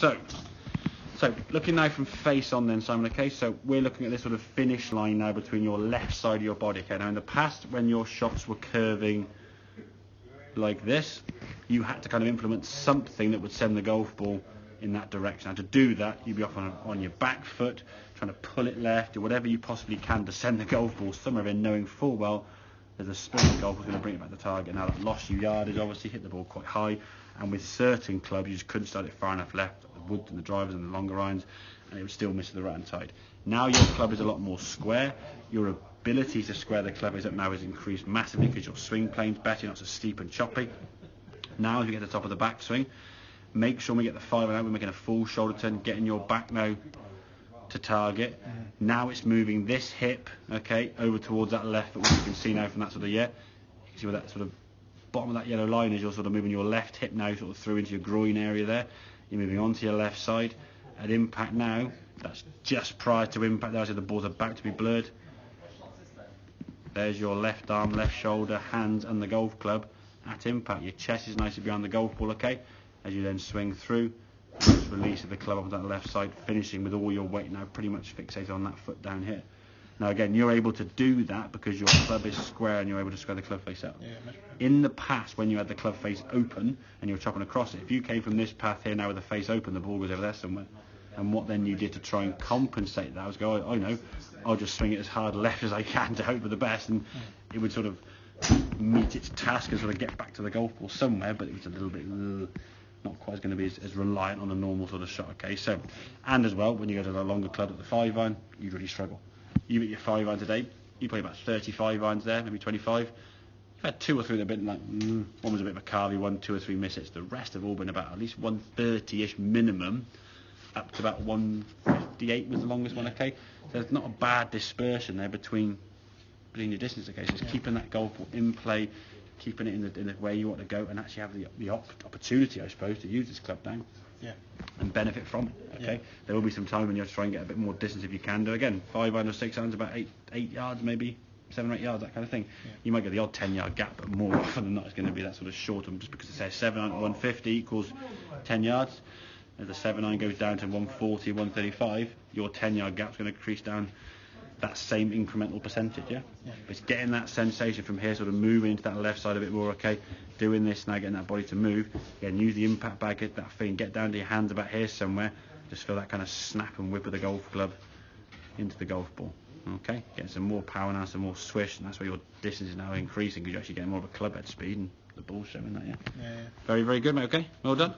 So looking now from face on then, Simon, okay, so we're looking at this sort of finish line now between your left side of your body, okay. Now in the past, when your shots were curving like this, you had to kind of implement something that would send the golf ball in that direction. Now to do that, you'd be off on your back foot, trying to pull it left, or whatever you possibly can to send the golf ball somewhere in, knowing full well there's a spin the golf was going to bring it back to target. Now that lost you yardage, obviously hit the ball quite high, and with certain clubs you just couldn't start it far enough left, the woods and the drivers and the longer irons, and it would still miss to the right hand side. Now your club is a lot more square. Your ability to square the club is up now has increased massively because your swing plane's better, you're not so steep and choppy. Now as we get to the top of the backswing, make sure we get the 5 out, we're making a full shoulder turn, getting your back now to target. Now it's moving this hip, okay, over towards that left foot, which you can see now from that sort of, you can see where that sort of bottom of that yellow line is. You're sort of moving your left hip now sort of through into your groin area there. You're moving onto your left side. At impact now, that's just prior to impact, there's the ball's about to be blurred. There's your left arm, left shoulder, hands and the golf club at impact. Your chest is nicely behind the golf ball, okay, as you then swing through. Nice release of the club off that left side, finishing with all your weight now pretty much fixated on that foot down here. Now again, you're able to do that because your club is square and you're able to square the club face out. In the past, when you had the club face open and you were chopping across it, if you came from this path here now with the face open, the ball goes over there somewhere. And what then you did to try and compensate that was go, I know, I'll just swing it as hard left as I can to hope for the best, and it would sort of meet its task and sort of get back to the golf ball somewhere, but it was a little bit not quite going to be as reliant on a normal sort of shot, okay. So, and as well, when you go to the longer club at the 5 iron, you really struggle. You hit your 5 iron today, you play about 35 irons there, maybe 25. You've had 2 or 3 that have been like, one was a bit of a carvy one, 2 or 3 misses. The rest have all been about at least 130-ish minimum, up to about 158 was the longest one, okay. So there's not a bad dispersion there between your distance, okay. So it's keeping that golf ball in play, keeping it in the way you want to go, and actually have the opportunity, I suppose, to use this club down and benefit from it, okay. There will be some time when you have to try and get a bit more distance if you can do. Again, 5 iron or 6 irons, about 8 yards, maybe 7 or 8 yards, that kind of thing. You might get the odd 10-yard gap, but more often than not it's going to be that sort of short one, just because it says 7 iron at 150 equals 10 yards. As the 7 iron goes down to 140, 135, your 10-yard gap's going to increase down that same incremental percentage, But it's getting that sensation from here, sort of moving into that left side a bit more, okay, doing this now, getting that body to move. Again, use the impact bag, get that thing, get down to your hands about here somewhere, just feel that kind of snap and whip of the golf club into the golf ball, okay. Getting some more power now, some more swish, and that's where your distance is now increasing because you're actually getting more of a club head speed and the ball's showing that, Very, very good, mate, okay, well done.